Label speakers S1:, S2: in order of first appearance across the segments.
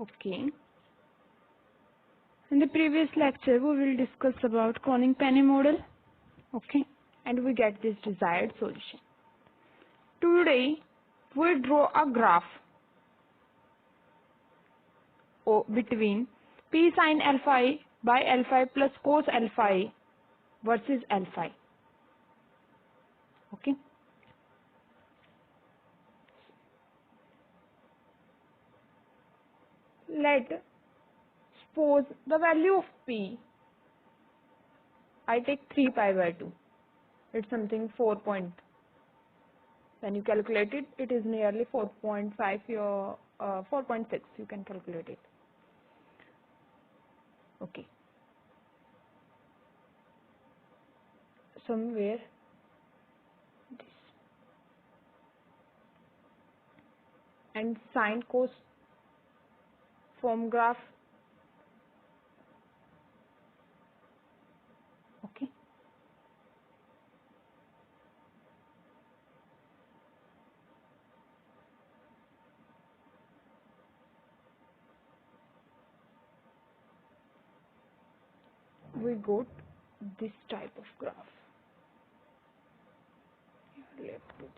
S1: Okay. In the previous lecture, we will discuss about Koenig-Penney model. Okay. And we get this desired solution. Today, we draw a graph between P sin alpha I by alpha I plus cos alpha I versus alpha I. Okay. Let suppose the value of P, I take 3 pi by 2. It's something 4 point. When you calculate it, it is nearly 4.5 or 4.6. You can calculate it. Okay. Somewhere this. And sine cos form graph. Okay. We got this type of graph. Let's do this.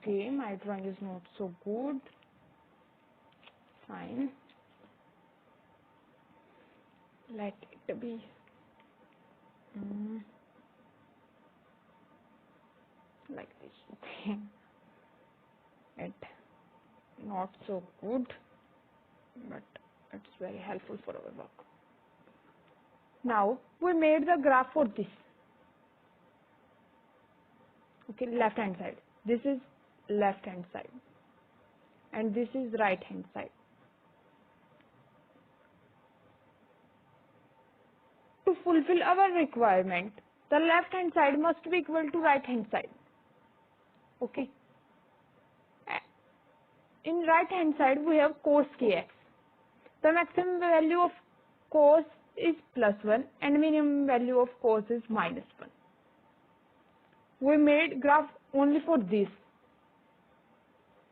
S1: Okay, my drawing is not so good. Fine. Let it be. Like this. Okay. It not so good, but it's very helpful for our work. Now we made the graph for this. Okay, left hand side. This is left hand side, and this is right hand side. To fulfill our requirement, the left hand side must be equal to right hand side. Okay. In right hand side we have cos kx. The maximum value of cos is +1 and minimum value of cos is -1. We made graph only for this.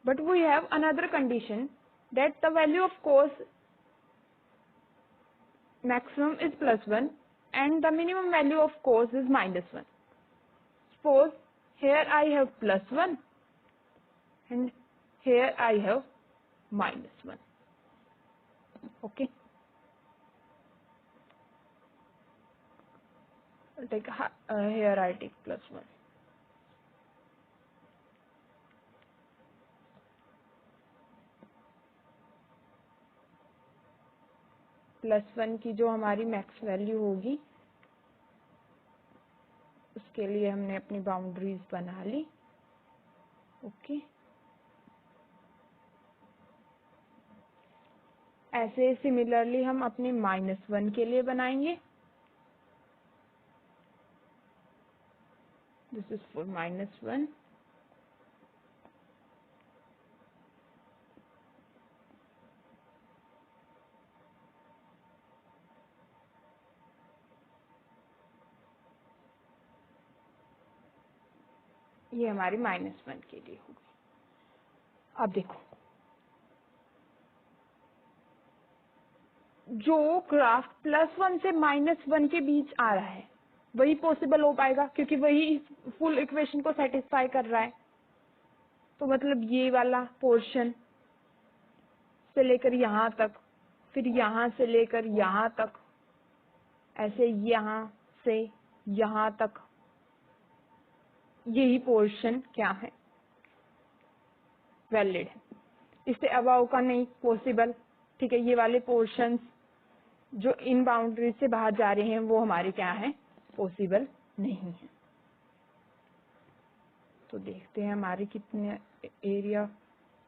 S1: But we have another condition that the value of cos maximum is +1 and the minimum value of cos is -1. Suppose here I have +1 and here I have -1. Okay. I'll take here I take +1. +1 की जो हमारी max value होगी उसके लिए हमने अपनी boundaries बना ली. Okay. ऐसे सिमिलरली हम अपने -1 के लिए बनाएंगे. This is for -1. ये हमारी -1 के लिए होगी. अब देखो जो ग्राफ +1 से -1 के बीच आ रहा है वही पॉसिबल हो पाएगा क्योंकि वही फुल इक्वेशन को सेटिस्फाई कर रहा है. तो मतलब ये वाला पोर्शन से लेकर यहाँ तक, फिर यहाँ से लेकर यहाँ तक, ऐसे यहाँ से यहाँ तक, यही पोर्शन क्या है, वैलिड है. इससे अबाव का नहीं पॉसिबल. ठीक है. ये वाले पोर्शंस जो इन बाउंड्री से बाहर जा रहे हैं वो हमारे क्या है, पॉसिबल नहीं है. तो देखते हैं हमारे कितने एरिया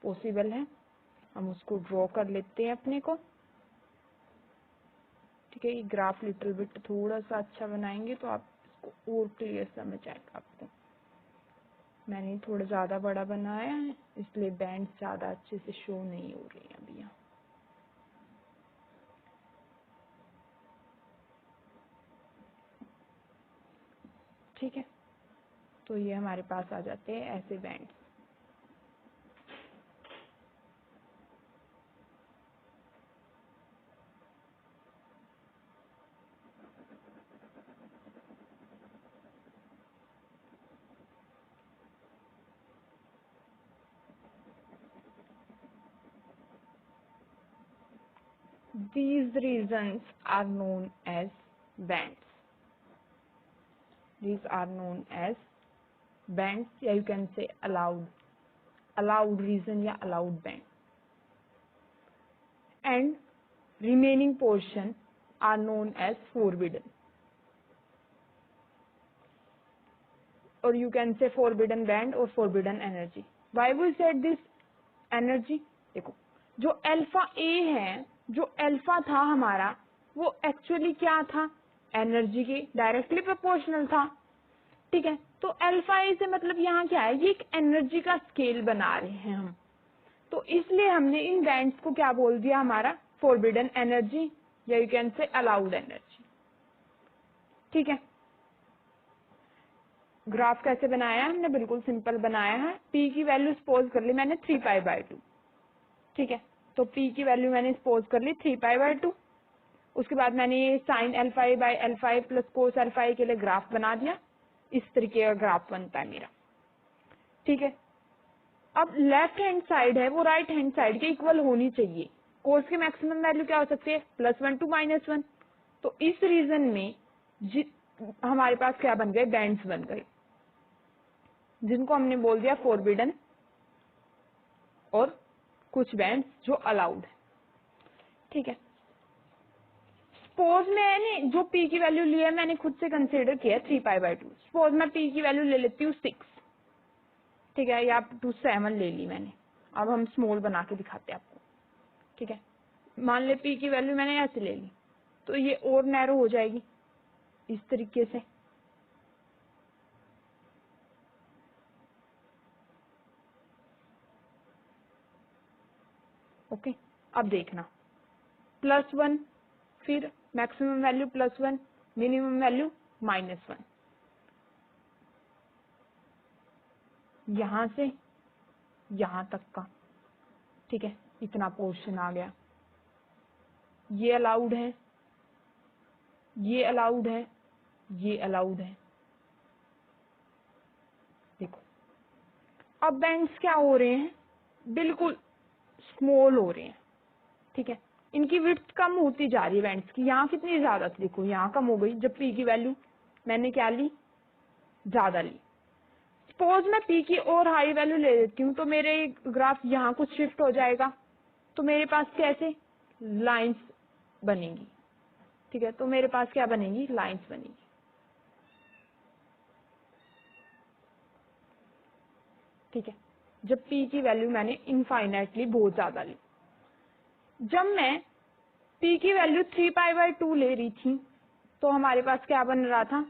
S1: पॉसिबल है. हम उसको ड्रॉ कर लेते हैं अपने को. ठीक है. ये ग्राफ लिटिल बिट थोड़ा सा अच्छा बनाएंगे तो आप इसको और क्लियर समझ आएगा आपको. मैंने थोड़ा ज़्यादा बड़ा बनाया है इसलिए बैंड ज़्यादा अच्छे से शो नहीं हो रही है अभी यहाँ। ठीक है, तो ये हमारे पास आ जाते हैं ऐसे bands. These regions are known as bands. These are known as bands, या you can say allowed region या allowed band. And remaining portion are known as forbidden, or you can say forbidden band or forbidden energy. Why we said this energy? देखो, जो alpha ए है, जो alpha था हमारा, वो actually क्या था? एनर्जी के डायरेक्टली प्रोपोर्शनल था। ठीक है, तो अल्फा ए से मतलब यहाँ क्या है? ये एक एनर्जी का स्केल बना रहे हैं हम, तो इसलिए हमने इन बैंड्स को क्या बोल दिया? हमारा फोरबिडन एनर्जी, या you can say allowed energy. ठीक है, ग्राफ कैसे बनाया है हमने? बिल्कुल सिंपल बनाया है। पी की वैल्यू सपोज कर ली मैंने 3π/2। ठीक है, तो पी की वैल्यू मैंने सपोज कर ली 3π/2। उसके बाद मैंने ये sine alpha a by alpha a plus cos alpha a के लिए ग्राफ बना दिया। इस तरीके का ग्राफ बनता है मेरा। ठीक है, अब लेफ्ट हैंड साइड है वो राइट हैंड साइड के इक्वल होनी चाहिए। कोस की मैक्सिमम वैल्यू क्या हो सकती है? +1 to -1। तो इस रीजन में हमारे पास क्या बन गए? बैंड्स बन गए, जिनको हमने बोल दिया फोरबिडन, और कुछ बैंड्स जो अलाउड है। ठीक है, सपोज मैंने जो पी की वैल्यू ली है मैंने खुद से कंसीडर किया 3π/2। सपोज मैं पी की वैल्यू ले लेती हूँ 6। ठीक है, या 7 ले ली मैंने। अब हम स्मॉल बना के दिखाते हैं आपको। ठीक है, मान ले पी की वैल्यू मैंने ऐसे ले ली, तो ये और नैरो हो जाएगी इस तरीके से। ओके, अब देखना +1, फिर मैक्सिमम वैल्यू +1, मिनिमम वैल्यू -1। यहां से यहां तक का। ठीक है, इतना पोर्शन आ गया। ये अलाउड है, ये अलाउड है, ये अलाउड है। देखो, अब बैंड्स क्या हो रहे हैं? बिल्कुल स्मॉल हो रहे हैं। ठीक है, इनकी विड्थ कम होती जा रही है बैंड्स की। यहाँ कितनी ज्यादा थी? देखो यहाँ कम हो गई जब पी की वैल्यू मैंने क्या ली? ज्यादा ली। सपोज मैं पी की और हाई वैल्यू ले लेती हूँ, तो मेरे ग्राफ यहाँ कुछ शिफ्ट हो जाएगा, तो मेरे पास कैसे लाइंस बनेंगी? ठीक है, तो मेरे पास क्या बनेगी? लाइंस बनेगी। ठीक है, जब पी की वैल्यू मैंने इनफाइनाइटली बहुत ज्यादा ली। जब मैं पी की वैल्यू 3π/2 ले रही थी, तो हमारे पास क्या बन रहा था?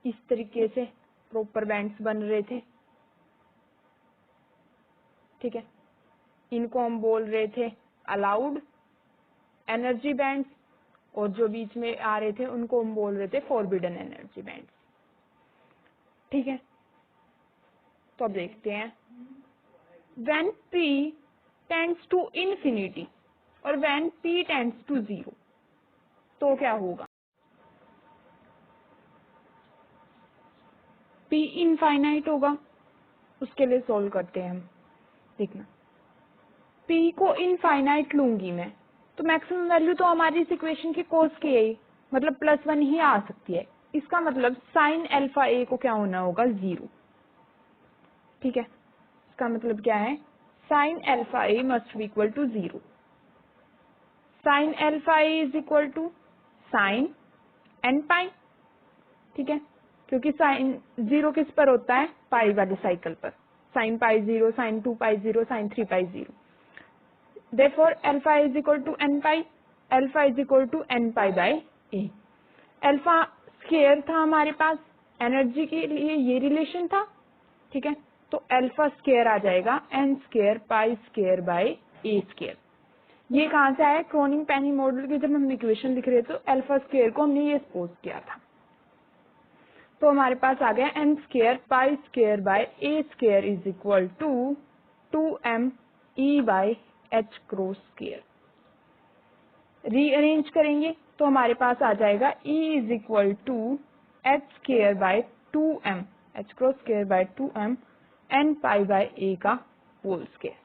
S1: इस तरीके से प्रॉपर बैंड्स बन रहे थे। ठीक है, इनको हम बोल रहे थे अलाउड एनर्जी बैंड्स, और जो बीच में आ रहे थे उनको हम बोल रहे थे फॉरबिडन एनर्जी बैंड्स। ठीक है, तो अब देखते हैं, when P tends to infinity और व्हेन P टेंड्स टू 0, तो क्या होगा? P इनफाइनाइट होगा। उसके लिए सोल्व करते हैं हम। देखना, P को इनफाइनाइट लूंगी मैं, तो मैक्सिमम वैल्यू तो हमारी इस इक्वेशन की कोस की है, मतलब +1 ही आ सकती है। इसका मतलब साइन अल्फा ए को क्या होना होगा? 0। ठीक है, इसका मतलब क्या है? Sine alpha a must be equal to 0। Sine alpha a is equal to sine nπ। ठीक है, क्योंकि साइन 0 किस पर होता है? पाई वाले साइकिल पर। Sine π0, sine 2π0, sine 3π0। Therefore, alpha is equal to nπ, alpha is equal to nπ/a। Alpha square था हमारे पास, एनर्जी के लिए ये रिलेशन था। ठीक है, तो अल्फा स्क्वायर आ जाएगा n square pi square by a square. ये कहाँ से आया? क्रोनिग पेनी मॉडल की जब हम इक्वेशन लिख रहे थे तो अल्फा स्क्वायर को हमने ये सपोज किया था। तो हमारे पास आ गया n square pi square by a square is equal to 2m e bye h cross square. Rearrange करेंगे तो हमारे पास आ जाएगा e is equal to h square by 2m h cross square by 2m n pi by a का whole square.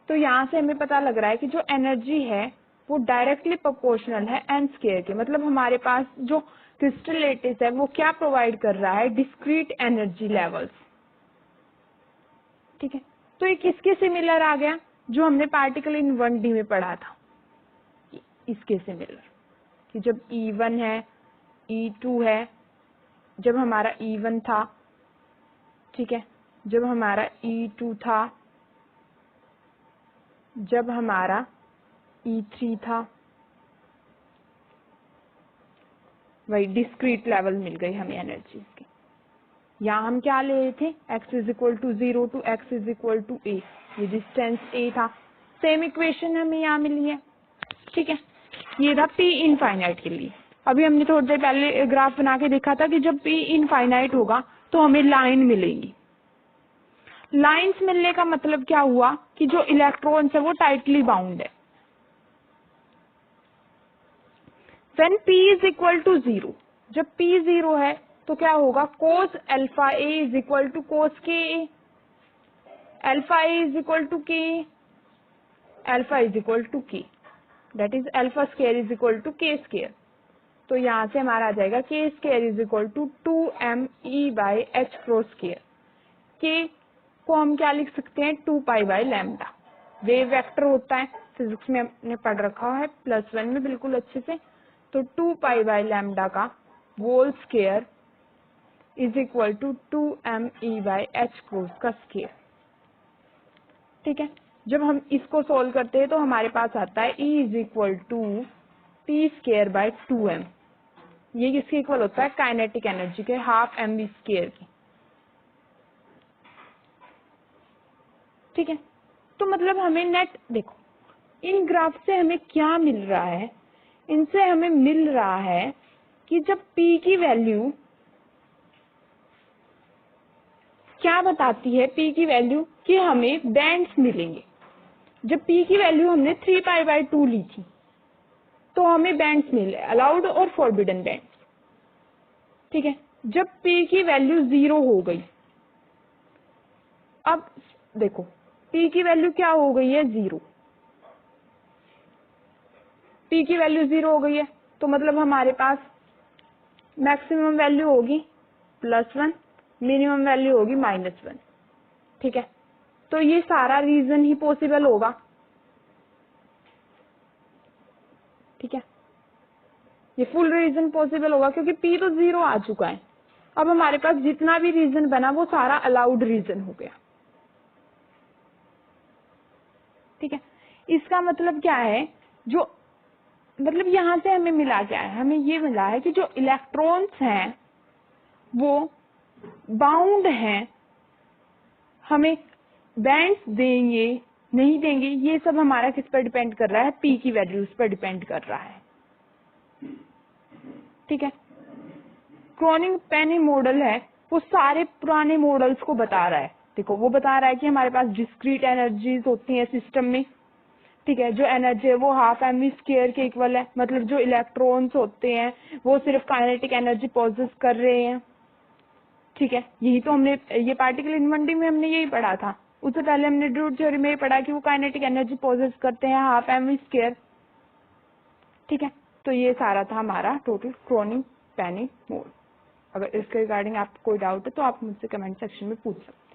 S1: तो यहाँ से हमें पता लग रहा है कि जो एनर्जी है वो डायरेक्टली प्रोपोर्शनल है एन स्क्वायर के। मतलब हमारे पास जो क्रिस्टल लेटिस है वो क्या प्रोवाइड कर रहा है? Discrete energy levels. ठीक है, तो ये किसके सिमिलर आ गया? जो हमने पार्टिकल इन 1D में पढ़ा था, इसके सिमिलर, कि जब E1 है, E2 है, जब हमारा E1 था, ठीक है, जब हमारा E2 था, जब हमारा E3 था, वही डिस्क्रीट लेवल मिल गई हमें एनर्जी की। यहाँ हम क्या ले रहे थे? x is equal to 0 to x is equal to a, ये डिस्टेंस a था। सेम इक्वेशन हमें यहाँ मिली है। ठीक है, ये था p इनफाइनाइट के लिए। अभी हमने थोड़ी देर पहले ग्राफ बना के देखा था कि जब p इनफाइनाइट होगा तो हमें लाइन मिलेंगी। लाइंस मिलने का मतलब क्या हुआ? कि जो इलेक्ट्रॉन्स है वो टाइटली बाउंड है। When p is equal to 0, जब p 0 है तो क्या होगा? cos alpha a is equal to cos k a, alpha a is equal to k, alpha is equal to k, that is alpha square is equal to k square. तो यहाँ से हमारा आ जाएगा k square is equal to 2m e by h cross square. k को हम क्या लिख सकते हैं? 2 pi by lambda. Wave vector होता है, फिजिक्स में हमने पढ़ रखा है +1 में बिल्कुल अच्छे से। तो 2 पाई बाय लैम्डा का whole square is equal to 2m e bye h cross का स्क्वायर। ठीक है, जब हम इसको सोल्व करते हैं तो हमारे पास आता है e is equal to p square by 2m। ये किसके इक्वल होता है? काइनेटिक एनर्जी के, हाफ mv स्क्वायर की। ठीक है, तो मतलब हमें नेट देखो, इन ग्राफ से हमें क्या मिल रहा है? इनसे हमें मिल रहा है कि जब p की वैल्यू क्या बताती है? p की वैल्यू कि हमें बैंड्स मिलेंगे। जब p की वैल्यू हमने 3 पाई बाय 2 ली थी तो हमें बैंड्स मिले, अलाउड और फॉरबिडन बैंड्स। ठीक है, जब p की वैल्यू 0 हो गई, अब देखो p की वैल्यू क्या हो गई है? 0। p की वैल्यू 0 हो गई है तो मतलब हमारे पास मैक्सिमम वैल्यू होगी +1, मिनिमम वैल्यू होगी -1। ठीक है, तो ये सारा रीजन ही पॉसिबल होगा। ठीक है, ये फुल रीजन पॉसिबल होगा क्योंकि p तो 0 आ चुका है। अब हमारे पास जितना भी रीजन बना वो सारा अलाउड रीजन हो गया। ठीक है, इसका मतलब क्या है? जो मतलब यहाँ से हमें मिला क्या है? हमें ये मिला है कि जो इलेक्ट्रॉन्स हैं वो बाउंड हैं। हमें बैंड्स देंगे नहीं देंगे ये सब हमारा किस पर डिपेंड कर रहा है? p की वैल्यूज पर डिपेंड कर रहा है। ठीक है, क्रोनिग पेनी मॉडल है वो सारे पुराने मॉडल्स को बता रहा है। देखो, वो बता रहा है कि हमारे पास डिस्क्रीट एनर्जीज होती हैं सिस्टम में। ठीक है, जो एनर्जी है वो हाफ mv स्क्वायर के इक्वल है। मतलब जो इलेक्ट्रॉन्स होते हैं वो सिर्फ काइनेटिक एनर्जी पॉजेस कर रहे हैं। ठीक है, यही तो हमने ये पार्टिकल इन 1D में हमने यही पढ़ा था। उससे पहले हमने ड्रूड थ्योरी में पढ़ा कि वो काइनेटिक एनर्जी पॉजेस करते हैं हाफ mv स्क्वायर। ठीक है, तो ये सारा था हमारा टोटल क्रोनिग पेनी मॉडल। अगर इसके रिगार्डिंग आपको कोई डाउट है तो आप मुझसे कमेंट सेक्शन में पूछ सकते हैं।